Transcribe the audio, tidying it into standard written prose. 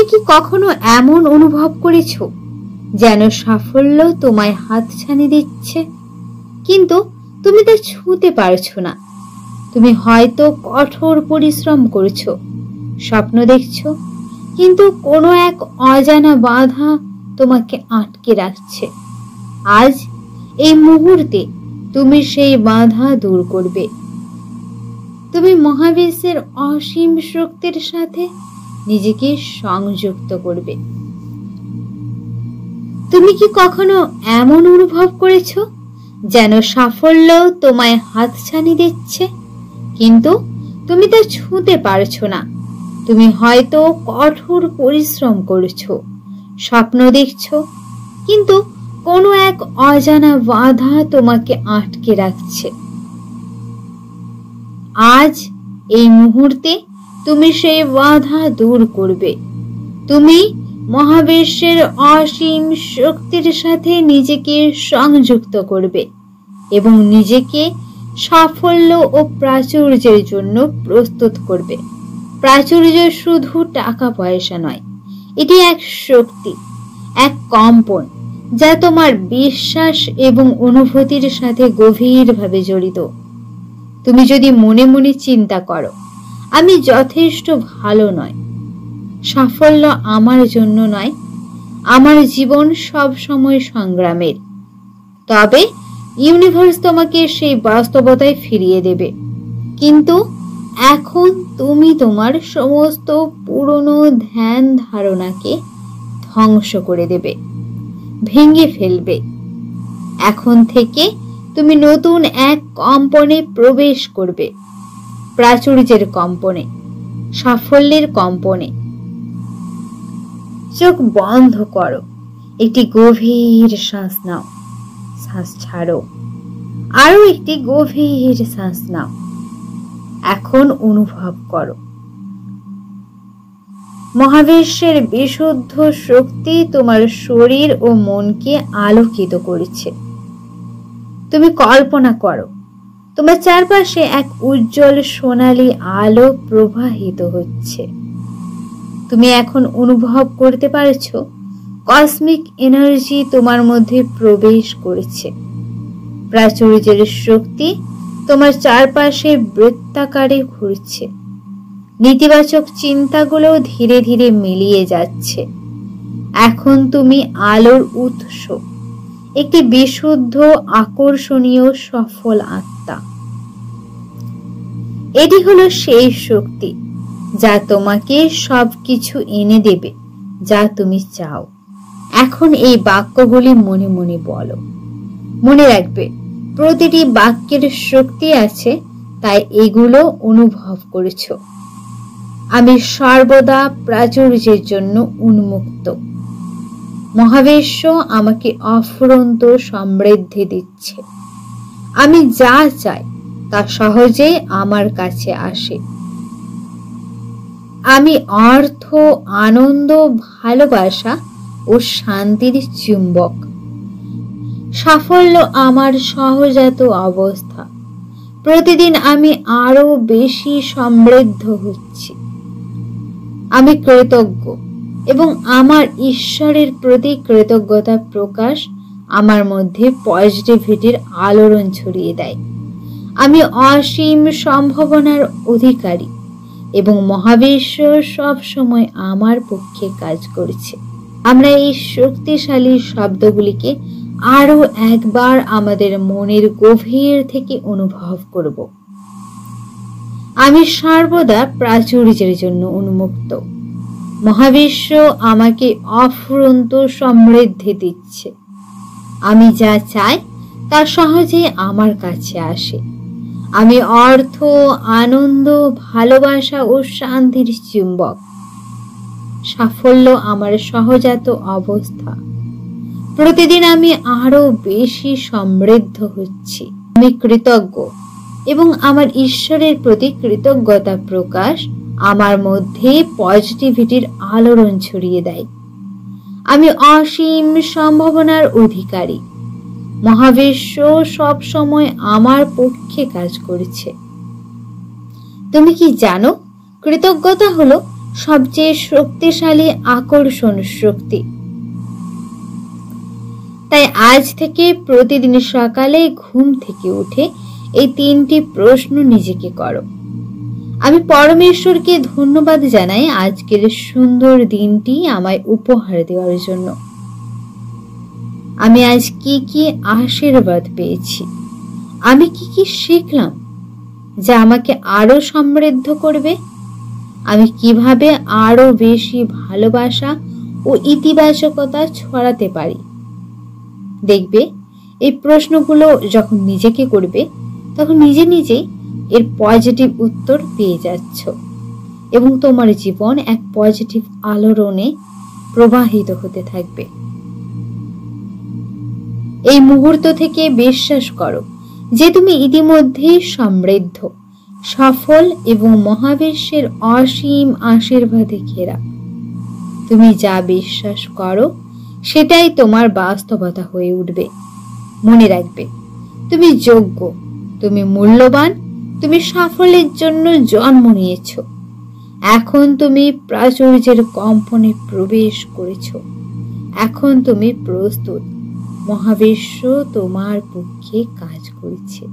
কি কখনো এমন অনুভব করেছো যেন সাফল্য তোমায় হাতছানি দিচ্ছে, কিন্তু তুমি তা ছুঁতে পারছো না? তুমি হয়তো কঠোর পরিশ্রম করছো, স্বপ্ন দেখছো, কিন্তু কোনো এক অজানা বাধা তোমাকে আটকে রাখছে। আজ এই মুহূর্তে তুমি সেই বাধা দূর করবে। তুমি মহাবিশ্বের অসীম শক্তির সাথে নিজেকে সংযুক্ত করবে। তুমি কি কখনো এমন অনুভব করেছো যেন সাফল্য তোমায় হাতছানি দিচ্ছে, কিন্তু তুমি তা ছুঁতে পারছো না? তুমি হয়তো কঠোর পরিশ্রম করছো, স্বপ্ন দেখছো, কিন্তু কোনো এক অজানা বাধা তোমাকে আটকে রাখছে। আজ এই মুহূর্তে তুমি সেই বাধা দূর করবে। তুমি মহাবিশ্বের অসীম শক্তির সাথে নিজেকে সংযুক্ত করবে এবং নিজেকে সাফল্য ও প্রাচুর্যের জন্য প্রস্তুত করবে। প্রাচুর্য শুধু টাকা পয়সা নয়, এটি এক শক্তি, এক কম্পন যা তোমার বিশ্বাস এবং অনুভূতির সাথে গভীরভাবে জড়িত। তুমি যদি মনে মনে চিন্তা করো, আমি যথেষ্ট ভালো নয়, সাফল্য আমার জন্য নয়, আমার জীবন সব সময় সংগ্রামের, তবে ইউনিভার্স তোমাকে সেই বাস্তবতায় ফিরিয়ে দেবে। কিন্তু এখন তুমি তোমার সমস্ত পুরনো ধ্যান ধারণাকে ধ্বংস করে দেবে, ভেঙে ফেলবে। এখন থেকে তুমি নতুন এক কম্পনে প্রবেশ করবে, প্রাচুর্যের কম্পনে, সাফল্যের কম্পনে। চোখ বন্ধ করো, একটি গভীর শ্বাস নাও, শ্বাস ছাড়ো, আরো একটি গভীর শ্বাস নাও। এখন অনুভব করো মহাবিশ্বের বিশুদ্ধ শক্তি তোমার শরীর ও মনকে আলোকিত করেছে। তুমি কল্পনা করো তোমার চারপাশে এক উজ্জ্বল সোনালী আলো প্রবাহিত হচ্ছে। তুমি এখন অনুভব করতে পারছো কসমিক এনার্জি তোমার মধ্যে প্রবেশ করেছে। প্রাচুর্যের শক্তি তোমার চারপাশে বৃত্তাকারে ঘুরছে। নেতিবাচক চিন্তাগুলো ধীরে ধীরে মিলিয়ে যাচ্ছে। এখন তুমি আলোর উৎস, একটি বিশুদ্ধ, আকর্ষণীয়, সফল আত্মা। এটি হলো সেই শক্তি যা তোমাকে সবকিছু এনে দেবে যা তুমি চাও। এখন এই বাক্যগুলি মনে মনে বলো। মনে রাখবে, প্রতিটি বাক্যের শক্তি আছে, তাই এগুলো অনুভব করেছো। আমি সর্বদা প্রাচুর্যের জন্য উন্মুক্ত। মহাবিশ্ব আমাকে অফুরন্ত সমৃদ্ধি দিচ্ছে। আমি যা চাই তা সহজেই আমার কাছে আসে। আমি অর্থ, আনন্দ, ভালোবাসা ও শান্তির চুম্বক। সাফল্য আমার সহজাত অবস্থা। প্রতিদিন আমি আরো বেশি সমৃদ্ধ হচ্ছি। আমি কৃতজ্ঞ এবং আমার ঈশ্বরের প্রতি কৃতজ্ঞতা প্রকাশ আমার মধ্যে পজিটিভিটির আলোড়ন ছড়িয়ে দেয়। আমি অসীম সম্ভাবনার অধিকারী এবং মহাবিশ্ব সব সময় আমার পক্ষে কাজ করছে। আমরা এই শক্তিশালী শব্দগুলিকে আরো একবার আমাদের মনের গভীর থেকে অনুভব করব। আমি সর্বদা প্রাচুর্যের জন্য উন্মুক্ত। মহাবিশ্ব আমাকে অফুরন্ত সমৃদ্ধি দিচ্ছে। আমি যা চাই তা সহজেই আমার কাছে আসে। আমি অর্থ, আনন্দ, ভালোবাসা ও শান্তির চুম্বক। সাফল্য আমার সহজাত অবস্থা। প্রতিদিন আমি আরো বেশি সমৃদ্ধ হচ্ছি। আমি কৃতজ্ঞ এবং আমার ঈশ্বরের প্রতি কৃতজ্ঞতা প্রকাশ আমার মধ্যে পজিটিভিটির আলোড়ন ছড়িয়ে দেয়। আমি অসীম সম্ভাবনার অধিকারী। মহাবিশ্ব সব সময় আমার পক্ষে কাজ করেছে। তুমি কি জানো, কৃতজ্ঞতা হলো সবচেয়ে শক্তিশালী আকর্ষণ শক্তি। তাই আজ থেকে প্রতিদিন সকালে ঘুম থেকে উঠে এই 3টি প্রশ্ন নিজেকে করো। আমি পরমেশ্বরকে ধন্যবাদ জানাই আজকের সুন্দর দিনটি আমায় উপহার দেওয়ার জন্য। আমি আজ কি কি আশীর্বাদ পেয়েছি, আমি কি কি শিখলাম যা আমাকে আরো সমৃদ্ধ করবে, আমি কিভাবে আরো বেশি ভালোবাসা ও ইতিবাচকতা ছড়াতে পারি। দেখবে এই প্রশ্নগুলো যখন নিজেকে করবে তখন নিজে নিজেই এর পজিটিভ উত্তর পেয়ে যাচ্ছ এবং তোমার জীবন এক পজিটিভ আলোড়নে প্রবাহিত হতে থাকবে। এই মুহূর্ত থেকে বিশ্বাস করো যে তুমি ইতিমধ্যেই সমৃদ্ধ, সফল এবং মহাবিশ্বের অসীম আশীর্বাদে ঘেরা। তুমি যা বিশ্বাস করো সেটাই তোমার বাস্তবতা হয়ে উঠবে। মনে রাখবে, তুমি যোগ্য, তুমি মূল্যবান, তুমি সাফল্যের জন্য জন্ম নিয়েছ। এখন তুমি প্রাচুর্যের কম্পনে প্রবেশ করেছ। এখন তুমি প্রস্তুত। মহাবিশ্ব তোমার পক্ষে কাজ করছে।